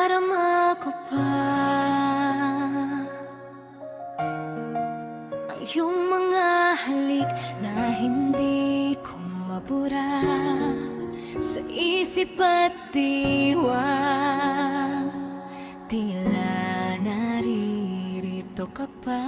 Nadarama ko pa ang iyong mga halik na hindi ko mabura sa isip at diwa. Tila naririto ka pa.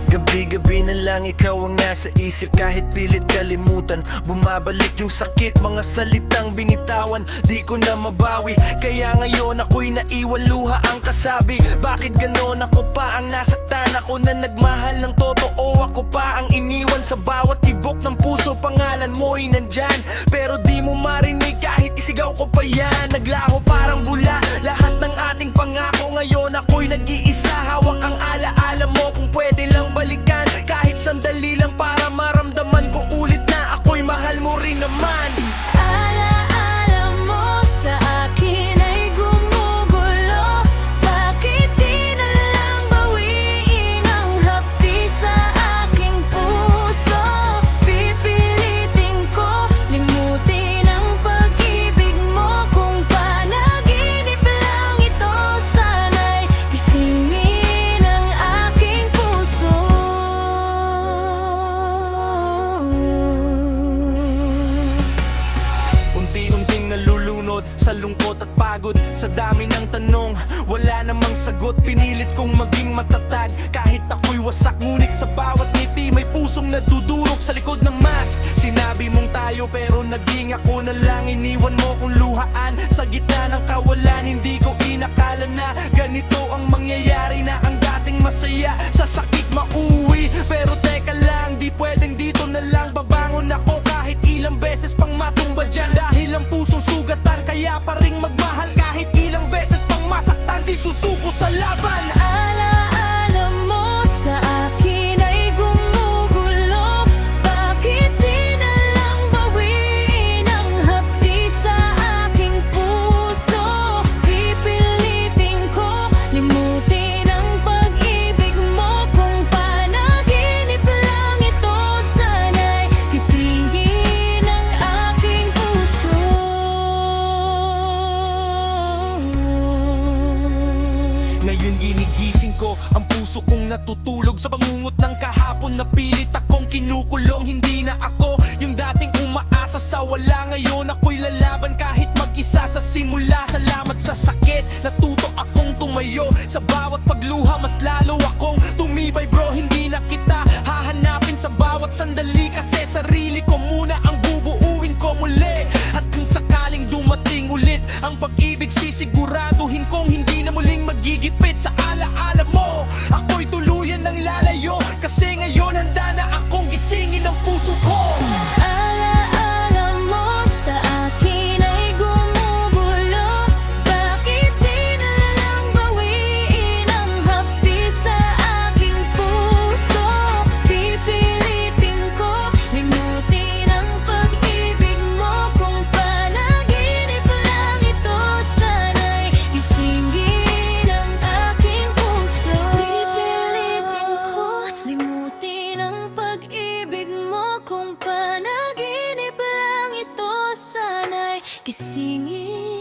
Gabi-gabi na lang ikaw ang nasa isip. Kahit pilit kalimutan, bumabalik yung sakit. Mga salitang binitawan, di ko na mabawi. Kaya ngayon ako'y naiwan, luha ang kasabi. Bakit ganon ako pa ang nasaktan? Ako na nagmahal ng totoo, ako pa ang iniwan. Sa bawat tibok ng puso, pangalan mo'y nandyan. Pero di mo marinig kahit isigaw ko pa yan. Naglaho parang bula, lahat ng ating pangako. Ngayon ako'y nag-iisa, hawak ang alaala mo. Kung pwede lang balikan, kahit sandali lang para maramdaman ko ulit na ako'y mahal mo rin naman. Alaala mo sa akin ay gumugulo. Bakit di na lang bawiin ang hapdi sa aking puso? Pipilitin ko limutin ang pag-ibig mo. Kung panaginip lang ito, sana'y gisingin ang aking puso. Unti-unting nalulunod sa lungkot at pagod. Sa dami ng tanong, wala namang sagot. Pinilit kong maging matatag kahit ako'y wasak. Ngunit sa bawat ngiti may pusong nadudurog sa likod ng mask. Sinabi mong tayo pero naging ako na lang. Iniwan mo kong luhaan sa gitna ng kawalan. Hindi ko inakala na ganito ang mangyayari, na ang dating masaya sa sakit mauwi. Pero teka lang, di pwedeng dito na lang. Babangon ako kahit ilang beses pang matumba dyan. Dahil ang pusong sugatan, kaya pa rin magmahal. Kahit ilang beses pang masaktan, di susuko sa laban. Alaala mo sa akin ay gumugulo. Bakit di na lang bawiin ang hapdi sa aking puso? Pipilitin ko limutin ang pag-ibig mo. Kung panaginip lang ito, sana'y gisingin ang aking puso. Ngayon ginigising ko ang puso kong natutulog sa bangungot ng kahapon. Na pilit akong kinukulong, hindi na ako yung dating umaasa sa wala. Ngayon ako'y lalaban kahit mag-isa sa simula. Salamat sa sakit, natuto akong tumayo. Sa bawat pagluha mas lalo akong tumibay bro. Hindi na kita hahanapin sa bawat sandali, kasi sarili ko muna ang bubuuin ko muli. At kung sakaling dumating ulit ang pag-ibig, sisiguraduhin kong hindi na muling magigipit sa alaala mo. Ako'y tuluyan ng lalayo, kasi ngayon handa na akong gisingin ang puso ko. Alaala mo sa akin ay gumugulo. Bakit di na lang bawiin ang hapdi sa aking puso? Pipilitin ko limutin ang pag-ibig mo. Kung panaginip lang ito, sana'y gisingin ang aking puso. Pipilitin ko limutin ang pag-ibig mo. Kung panaginip lang ito, sana'y gisingin